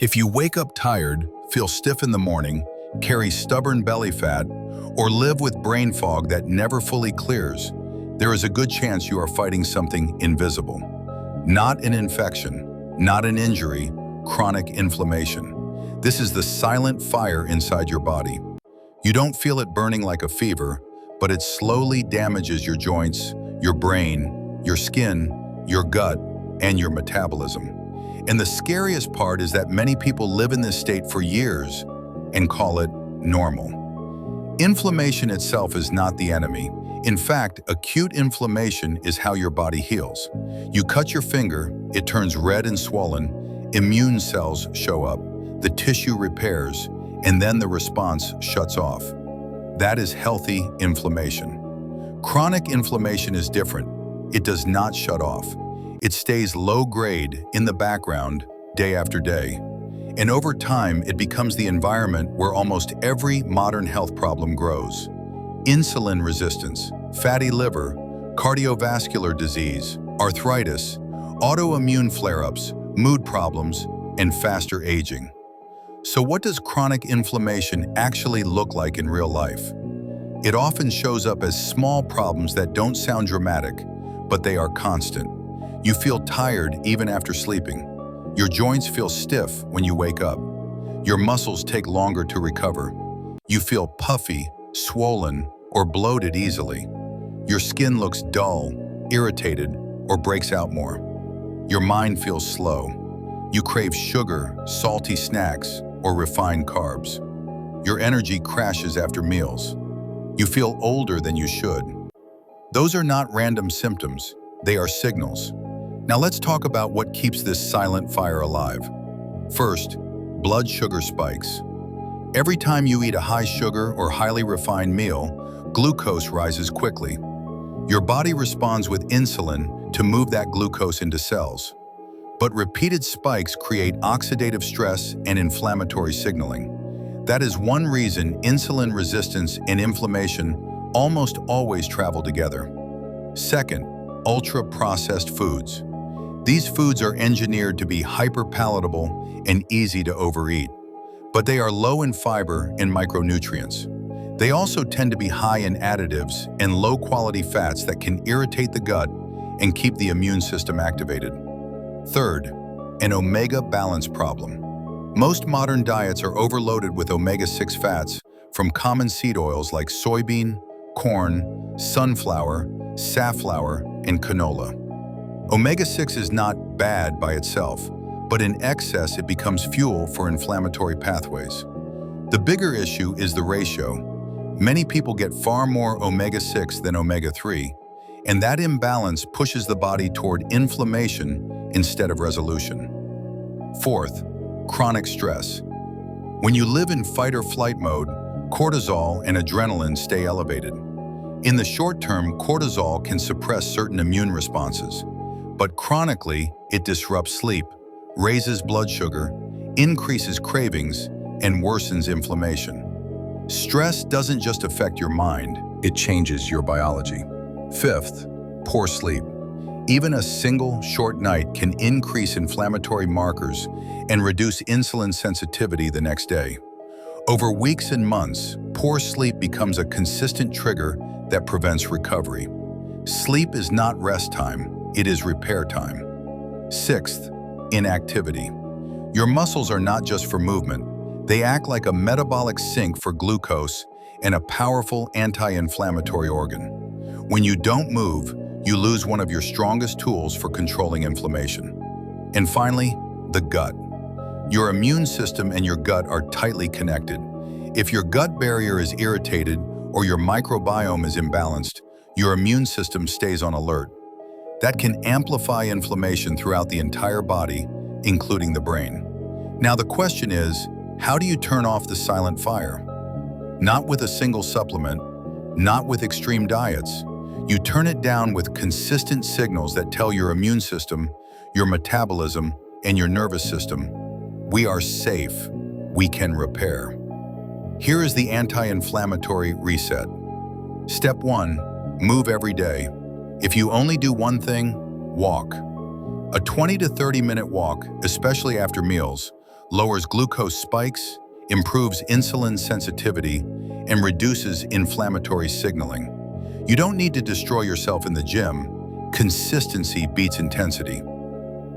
If you wake up tired, feel stiff in the morning, carry stubborn belly fat, or live with brain fog that never fully clears, there is a good chance you are fighting something invisible. Not an infection, not an injury, chronic inflammation. This is the silent fire inside your body. You don't feel it burning like a fever, but it slowly damages your joints, your brain, your skin, your gut, and your metabolism. And the scariest part is that many people live in this state for years and call it normal. Inflammation itself is not the enemy. In fact, acute inflammation is how your body heals. You cut your finger, it turns red and swollen, immune cells show up, the tissue repairs, and then the response shuts off. That is healthy inflammation. Chronic inflammation is different. It does not shut off. It stays low grade in the background day after day. And over time, it becomes the environment where almost every modern health problem grows. Insulin resistance, fatty liver, cardiovascular disease, arthritis, autoimmune flare-ups, mood problems, and faster aging. So what does chronic inflammation actually look like in real life? It often shows up as small problems that don't sound dramatic, but they are constant. You feel tired even after sleeping. Your joints feel stiff when you wake up. Your muscles take longer to recover. You feel puffy, swollen, or bloated easily. Your skin looks dull, irritated, or breaks out more. Your mind feels slow. You crave sugar, salty snacks, or refined carbs. Your energy crashes after meals. You feel older than you should. Those are not random symptoms. They are signals. Now let's talk about what keeps this silent fire alive. First, blood sugar spikes. Every time you eat a high sugar or highly refined meal, glucose rises quickly. Your body responds with insulin to move that glucose into cells. But repeated spikes create oxidative stress and inflammatory signaling. That is one reason insulin resistance and inflammation almost always travel together. Second, ultra-processed foods. These foods are engineered to be hyper-palatable and easy to overeat, but they are low in fiber and micronutrients. They also tend to be high in additives and low-quality fats that can irritate the gut and keep the immune system activated. Third, an omega balance problem. Most modern diets are overloaded with omega-6 fats from common seed oils like soybean, corn, sunflower, safflower, and canola. Omega-6 is not bad by itself, but in excess it becomes fuel for inflammatory pathways. The bigger issue is the ratio. Many people get far more omega-6 than omega-3, and that imbalance pushes the body toward inflammation instead of resolution. Fourth, chronic stress. When you live in fight-or-flight mode, cortisol and adrenaline stay elevated. In the short term, cortisol can suppress certain immune responses, but chronically, it disrupts sleep, raises blood sugar, increases cravings, and worsens inflammation. Stress doesn't just affect your mind, it changes your biology. Fifth, poor sleep. Even a single short night can increase inflammatory markers and reduce insulin sensitivity the next day. Over weeks and months, poor sleep becomes a consistent trigger that prevents recovery. Sleep is not rest time, it is repair time. Sixth, inactivity. Your muscles are not just for movement. They act like a metabolic sink for glucose and a powerful anti-inflammatory organ. When you don't move, you lose one of your strongest tools for controlling inflammation. And finally, the gut. Your immune system and your gut are tightly connected. If your gut barrier is irritated or your microbiome is imbalanced, your immune system stays on alert. That can amplify inflammation throughout the entire body, including the brain. Now the question is, how do you turn off the silent fire? Not with a single supplement, not with extreme diets. You turn it down with consistent signals that tell your immune system, your metabolism, and your nervous system, we are safe, we can repair. Here is the anti-inflammatory reset. Step 1, move every day. If you only do one thing, walk. A 20 to 30 minute walk, especially after meals, lowers glucose spikes, improves insulin sensitivity, and reduces inflammatory signaling. You don't need to destroy yourself in the gym. Consistency beats intensity.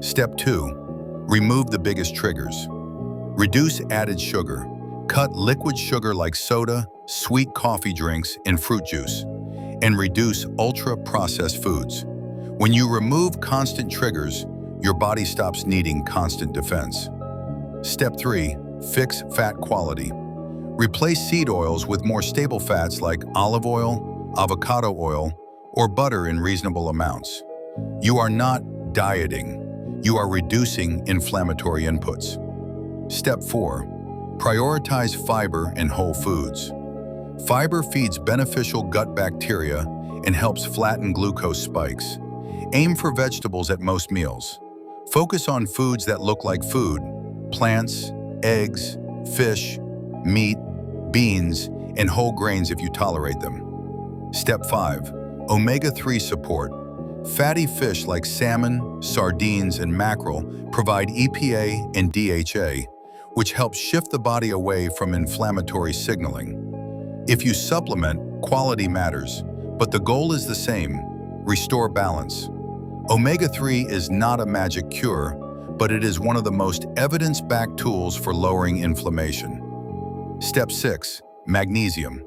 Step 2. Remove the biggest triggers. Reduce added sugar. Cut liquid sugar like soda, sweet coffee drinks, and fruit juice. And reduce ultra-processed foods. When you remove constant triggers, your body stops needing constant defense. Step 3. Fix fat quality. Replace seed oils with more stable fats like olive oil, avocado oil, or butter in reasonable amounts. You are not dieting. You are reducing inflammatory inputs. Step 4. Prioritize fiber and whole foods. Fiber feeds beneficial gut bacteria and helps flatten glucose spikes. Aim for vegetables at most meals. Focus on foods that look like food: plants, eggs, fish, meat, beans, and whole grains if you tolerate them. Step 5. Omega-3 support. Fatty fish like salmon, sardines, and mackerel provide EPA and DHA, which helps shift the body away from inflammatory signaling. If you supplement, quality matters, but the goal is the same: restore balance. Omega-3 is not a magic cure, but it is one of the most evidence-backed tools for lowering inflammation. Step 6. Magnesium.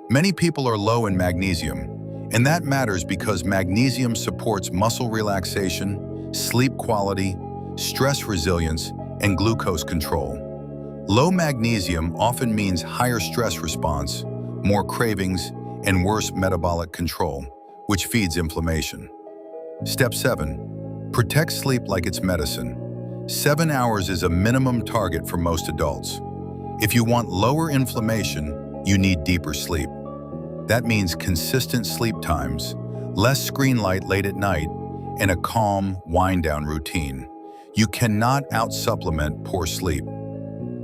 Many people are low in magnesium, and that matters because magnesium supports muscle relaxation, sleep quality, stress resilience, and glucose control. Low magnesium often means higher stress response, more cravings, and worse metabolic control, which feeds inflammation. Step 7. Protect sleep like it's medicine. 7 hours is a minimum target for most adults. If you want lower inflammation, you need deeper sleep. That means consistent sleep times, less screen light late at night, and a calm, wind-down routine. You cannot out-supplement poor sleep.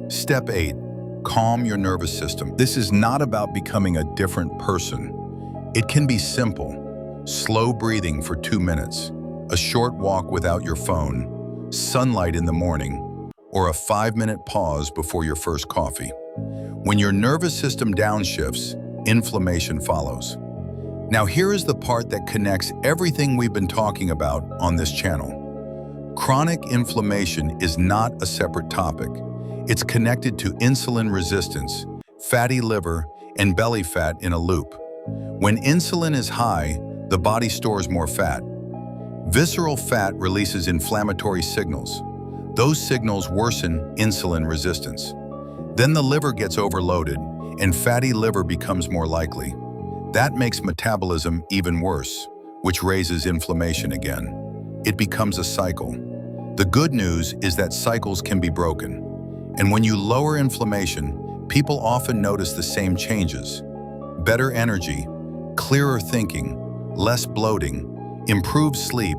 Step 8. Calm your nervous system. This is not about becoming a different person. It can be simple. Slow breathing for 2 minutes, a short walk without your phone, sunlight in the morning, or a 5-minute pause before your first coffee. When your nervous system downshifts, inflammation follows. Now here is the part that connects everything we've been talking about on this channel. Chronic inflammation is not a separate topic. It's connected to insulin resistance, fatty liver, and belly fat in a loop. When insulin is high, the body stores more fat. Visceral fat releases inflammatory signals. Those signals worsen insulin resistance. Then the liver gets overloaded, and fatty liver becomes more likely. That makes metabolism even worse, which raises inflammation again. It becomes a cycle. The good news is that cycles can be broken. And when you lower inflammation, people often notice the same changes: better energy, clearer thinking, less bloating, improved sleep,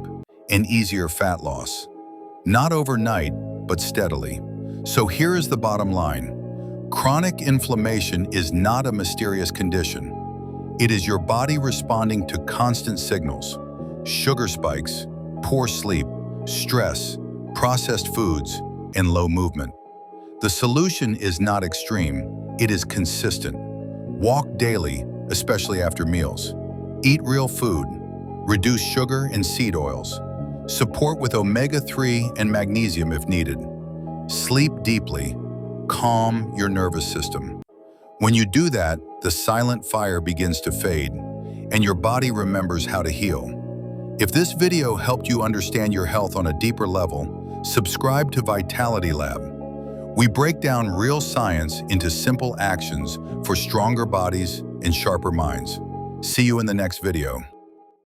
and easier fat loss. Not overnight, but steadily. So here is the bottom line. Chronic inflammation is not a mysterious condition. It is your body responding to constant signals: sugar spikes, poor sleep, stress, processed foods, and low movement. The solution is not extreme, it is consistent. Walk daily, especially after meals. Eat real food. Reduce sugar and seed oils. Support with omega-3 and magnesium if needed. Sleep deeply. Calm your nervous system. When you do that, the silent fire begins to fade, and your body remembers how to heal. If this video helped you understand your health on a deeper level, subscribe to Vitality Lab. We break down real science into simple actions for stronger bodies and sharper minds. See you in the next video.